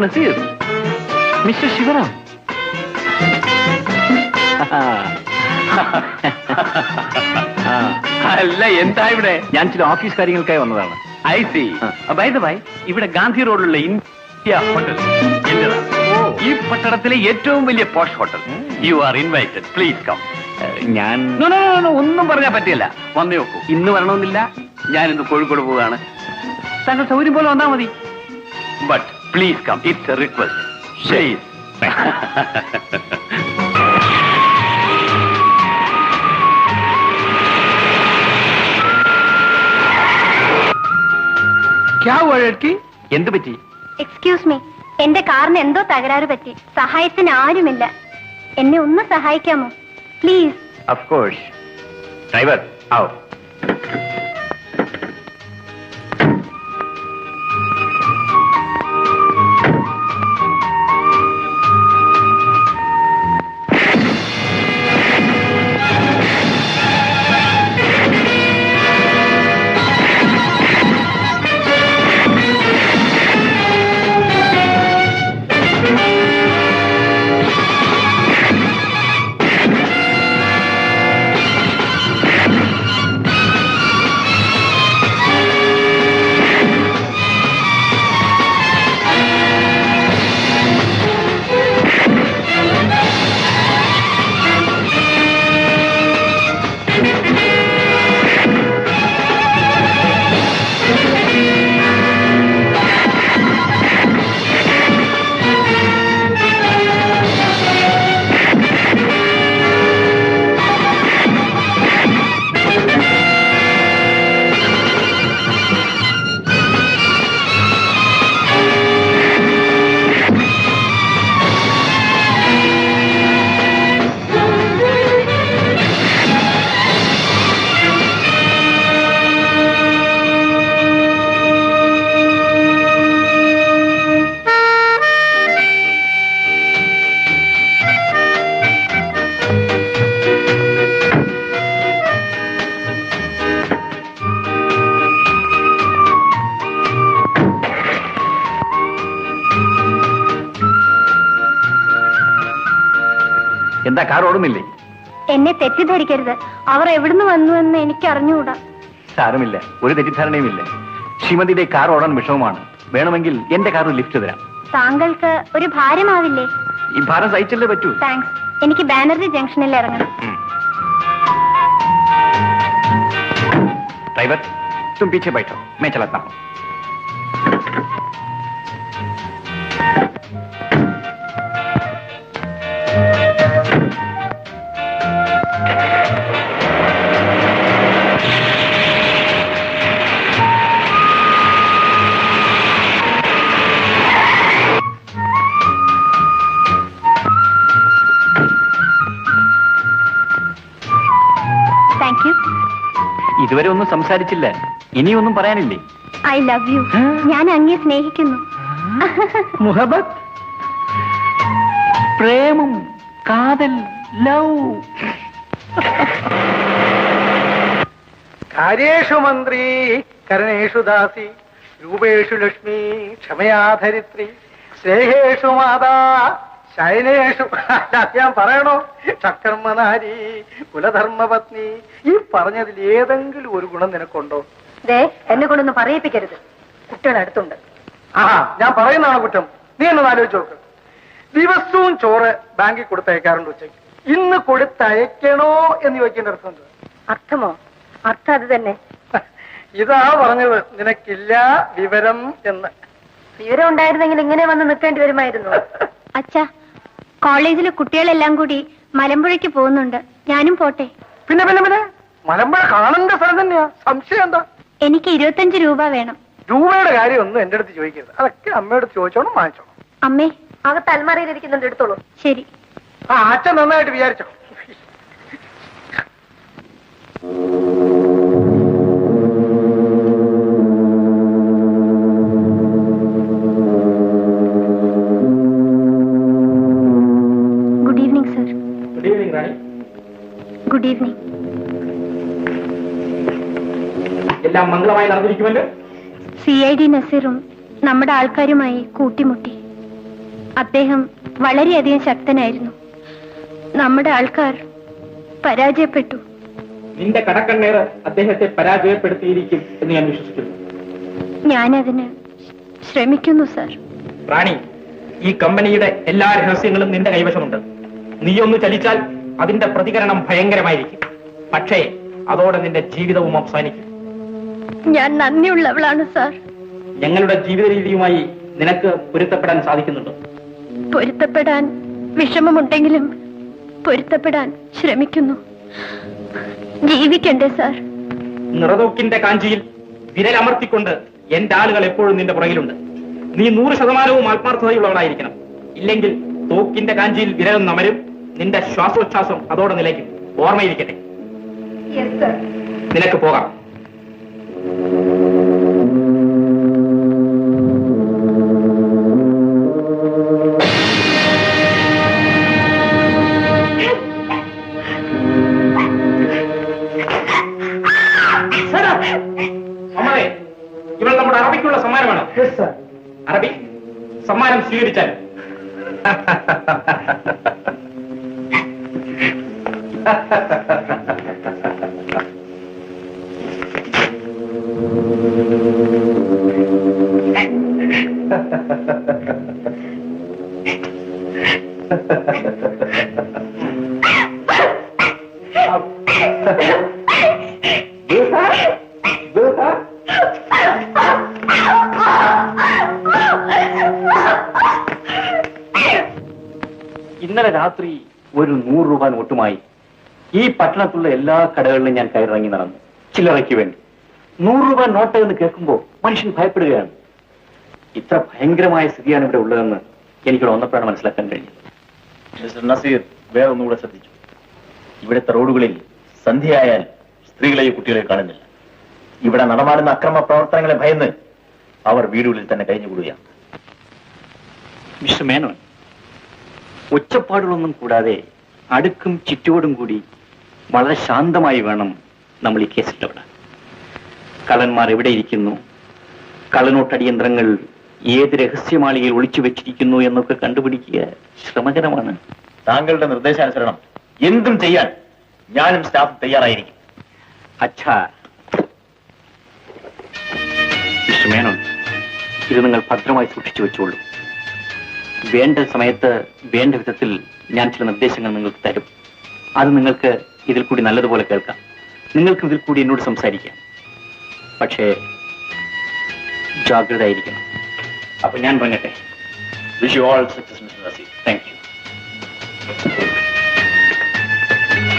Naseer, mister Sivaram. അല്ല, എന്താ ഇവിടെ? ഞാൻ ചില ഓഫീസ് കാര്യങ്ങൾക്കായി വന്നതാണ്. I see. By the by, ഇവിടെ ഗാന്ധി റോഡിലുള്ള ഇന്ത്യ ഹോട്ടൽ എന്റേതാണ്. ഈ പട്ടണത്തിലെ ഏറ്റവും വലിയ posh hotel. You are invited, please come. ഞാൻ ഒന്നും പറഞ്ഞാൽ പറ്റില്ല. വന്നേ നോക്കൂ. ഇന്ന് വരണമെന്നില്ല, ഞാൻ ഇന്ന് കോഴിക്കോട് പോവുകയാണ്. താങ്കൾ സൗകര്യം പോലെ വന്നാൽ മതി. But please come, it's a request. Please. എന്ത് പറ്റി? എക്സ്ക്യൂസ് മീ, എന്റെ കാറിന് എന്തോ തകരാറ് പറ്റി. സഹായത്തിന് ആരുമില്ല. എന്നെ ഒന്ന് സഹായിക്കാമോ പ്ലീസ്? Of course. ഡ്രൈവർ ആവോ. എന്താ കാർ ഓടുന്നില്ലേ? എന്നെ തെറ്റിദ്ധരിക്കരുത്. അവർ എവിടുന്ന് വന്നുവെന്ന് എനിക്ക് അറിഞ്ഞുകൂടാ. സാരമില്ല, ഒരു തെറ്റിദ്ധാരണയുമില്ല. ശ്രീമതിയുടെ കാർ ഓടാൻ വിഷമമാണ്. വേണമെങ്കിൽ എന്റെ കാർ ലിഫ്റ്റ് തരാം. താങ്കൾക്ക് ഒരു ഭാരമാവില്ലേ? ഈ ഭാരം സഹിച്ചല്ലേ പറ്റൂ. താങ്ക്സ്. എനിക്ക് ബാനർജി ജംഗ്ഷനിൽ ഇറങ്ങണം. ड्राइवर तुम पीछे बैठो, मैं चलाता हूँ. Thank you. ഇതുവരെ ഒന്നും സംസാരിച്ചില്ല, ഇനിയൊന്നും പറയാനില്ലേ? I love you. ഞാൻ അങ്ങയെ സ്നേഹിക്കുന്നു. മുഹബത്ത്, പ്രേമം, കാതൽ, ലവ്. കാര്യേഷു മന്ത്രി കരണേഷു ദാസി രൂപേഷു ലക്ഷ്മി ക്ഷമയാധരിത്രി സ്നേഹേഷു മാതാ ശയനേഷു. ഞാൻ പറയണോ? ചക്കർമ്മനാരി കുലധർമ്മപത്നി. ഈ പറഞ്ഞതിൽ ഏതെങ്കിലും ഒരു ഗുണം നിനക്കുണ്ടോ? എന്നെ കൊണ്ടൊന്ന് പറയിപ്പിക്കരുത്. കുട്ടികൾ അടുത്തുണ്ട്. ആ, ഞാൻ പറയുന്നതാണ് കുറ്റം. നീ എന്നൊന്ന് ആലോചിച്ച് നോക്ക്. ദിവസവും ചോറ് ബാങ്കിൽ കൊടുത്തയക്കാറുണ്ട് ഉച്ചയ്ക്ക്. ഇന്ന് കൊടുത്തയക്കണോ എന്ന് ചോദിക്കേണ്ട അർത്ഥം എന്ത്? അർത്ഥമോ? അർത്ഥം അത് തന്നെ. ഇതാ പറഞ്ഞത്, നിനക്കില്ല വിവരം എന്ന്. വിവരം ഉണ്ടായിരുന്നെങ്കിൽ ഇങ്ങനെ വന്ന് നിൽക്കേണ്ടി വരുമായിരുന്നു. അച്ഛാ, കോളേജിലെ കുട്ടികളെല്ലാം കൂടി മലമ്പുഴയ്ക്ക് പോകുന്നുണ്ട്. ഞാനും പോട്ടെ? പിന്നെ പിന്നെ പിന്നെ മലമ്പുഴ കാണേണ്ട സ്ഥലം തന്നെയാ. സംശയം എന്താ? എനിക്ക് 25 രൂപ വേണം. രൂപയുടെ കാര്യം ഒന്നും എന്റെ അടുത്ത് ചോദിക്കരുത്. അതൊക്കെ അമ്മയോട് ചോദിച്ചോണം, വാങ്ങിച്ചോണം. അമ്മേ, അകത്ത് അൽമാരയിൽ ഇരിക്കുന്നുണ്ട്, എടുത്തോളൂ. ശരി. ആ, അച്ഛൻ നന്നായിട്ട് വിചാരിച്ചോ. Good evening sir. Good evening Rani. Good evening. എല്ലാം മംഗളമായി നടന്നിരിക്കുമല്ലോ. CID നസീറും നമ്മുടെ ആൾക്കാരുമായി കൂട്ടിമുട്ടി. അദ്ദേഹം വളരെയധികം ശക്തനായിരുന്നു. നമ്മുടെ ആൾക്കാർ പരാജയപ്പെട്ടു. നിന്റെ കടക്കണ്ണേർ അദ്ദേഹത്തെ പരാജയപ്പെടുത്തിയിരിക്കും എന്ന് ഞാൻ വിശ്വസിക്കുന്നു. ഞാനതിന് ശ്രമിക്കുന്നു സർ. റാണി, ഈ കമ്പനിയുടെ എല്ലാ രഹസ്യങ്ങളും നിന്റെ കൈവശമുണ്ട്. നീയൊന്ന് ചലിച്ചാൽ അതിന്റെ പ്രതികരണം ഭയങ്കരമായിരിക്കും. പക്ഷേ അതോടെ നിന്റെ ജീവിതവും അവസാനിക്കും. ഞാൻ നന്ദിയുള്ളവളാണ് സാർ. ഞങ്ങളുടെ ജീവിത രീതിയുമായി നിനക്ക് പൊരുത്തപ്പെടാൻ സാധിക്കുന്നുണ്ടോ? പൊരുത്തപ്പെടാൻ വിഷമമുണ്ടെങ്കിലും പൊരുത്തപ്പെടാൻ ശ്രമിക്കുന്നു. ജീവിക്കണ്ടേ സാർ? നിറതൂക്കിന്റെ കാഞ്ചിയിൽ വിരലമർത്തിക്കൊണ്ട് എന്റെ ആളുകൾ എപ്പോഴും നിന്റെ പുറകിലുണ്ട്. നീ 100% ആത്മാർത്ഥതയുള്ളവളായിരിക്കണം. ഇല്ലെങ്കിൽ തോക്കിന്റെ കാഞ്ചിയിൽ വിരലും നമരും. നിന്റെ ശ്വാസോച്ഛ്വാസം അതോടെ നിലയ്ക്കും. ഓർമ്മയിരിക്കട്ടെ. നിനക്ക് പോകാം. ഇവൾ നമ്മുടെ അറബിക്കുള്ള സമ്മാനമാണ്. അറബി സമ്മാനം സ്വീകരിച്ചാൽ ഇന്നലെ രാത്രി ഒരു 100 രൂപ നോട്ടുമായി ഈ പട്ടണത്തിലുള്ള എല്ലാ കടകളിലും ഞാൻ കയറിറങ്ങി നടന്നു, ചില്ലറയ്ക്ക് വേണ്ടി. 100 രൂപ നോട്ട് എന്ന് കേൾക്കുമ്പോൾ മനുഷ്യൻ ഭയപ്പെടുകയാണ്. ഇത്ര ഭയങ്കരമായ സ്ഥിതിയാണ് ഇവിടെ ഉള്ളതെന്ന് എനിക്കിവിടെ വന്നപ്പോഴാണ് മനസ്സിലാക്കാൻ കഴിഞ്ഞത്. മിസ്റ്റർ നസീർ വേറെ ഒന്നുകൂടെ ശ്രദ്ധിച്ചു. ഇവിടുത്തെ റോഡുകളിൽ സന്ധ്യയായാൽ സ്ത്രീകളെയും കുട്ടികളെ കാണുന്നില്ല. ഇവിടെ നടമാടുന്ന അക്രമ പ്രവർത്തനങ്ങളെ ഭയന്ന് അവർ വീടുകളിൽ തന്നെ കഴിഞ്ഞുകൂടുകയാണ്. മിസ്റ്റർ മേനോൻ, ഒച്ചപ്പാടുകളൊന്നും കൂടാതെ അടുക്കും ചുറ്റോടും കൂടി വളരെ ശാന്തമായി വേണം നമ്മൾ ഈ കേസിൽ ഇടപെടാൻ. കള്ളന്മാർ എവിടെ ഇരിക്കുന്നു, കള്ളനോട്ടടിയന്ത്രങ്ങൾ ഏത് രഹസ്യമാളികയിൽ ഒളിച്ചു വെച്ചിരിക്കുന്നു എന്നൊക്കെ കണ്ടുപിടിക്കുക ശ്രമകരമാണ്. താങ്കളുടെ നിർദ്ദേശാനുസരണം എന്തും ചെയ്യാൻ ഞാനും സ്റ്റാഫ് തയ്യാറായിരിക്കും. അച്ഛാ, മിസ്റ്റർ മേനോൻ, ഇത് നിങ്ങൾ ഭദ്രമായി സൂക്ഷിച്ചു വെച്ചോളൂ. വേണ്ട സമയത്ത് വേണ്ട വിധത്തിൽ ഞാൻ ചില നിർദ്ദേശങ്ങൾ നിങ്ങൾക്ക് തരും. അത് നിങ്ങൾക്ക് ഇതിൽ കൂടി നല്ലതുപോലെ കേൾക്കാം. നിങ്ങൾക്ക് ഇതിൽ കൂടി എന്നോട് സംസാരിക്കാം. പക്ഷേ ജാഗ്രത ആയിരിക്കണം. അപ്പൊ ഞാൻ പറഞ്ഞട്ടെ. Wish you all success mister Naseer.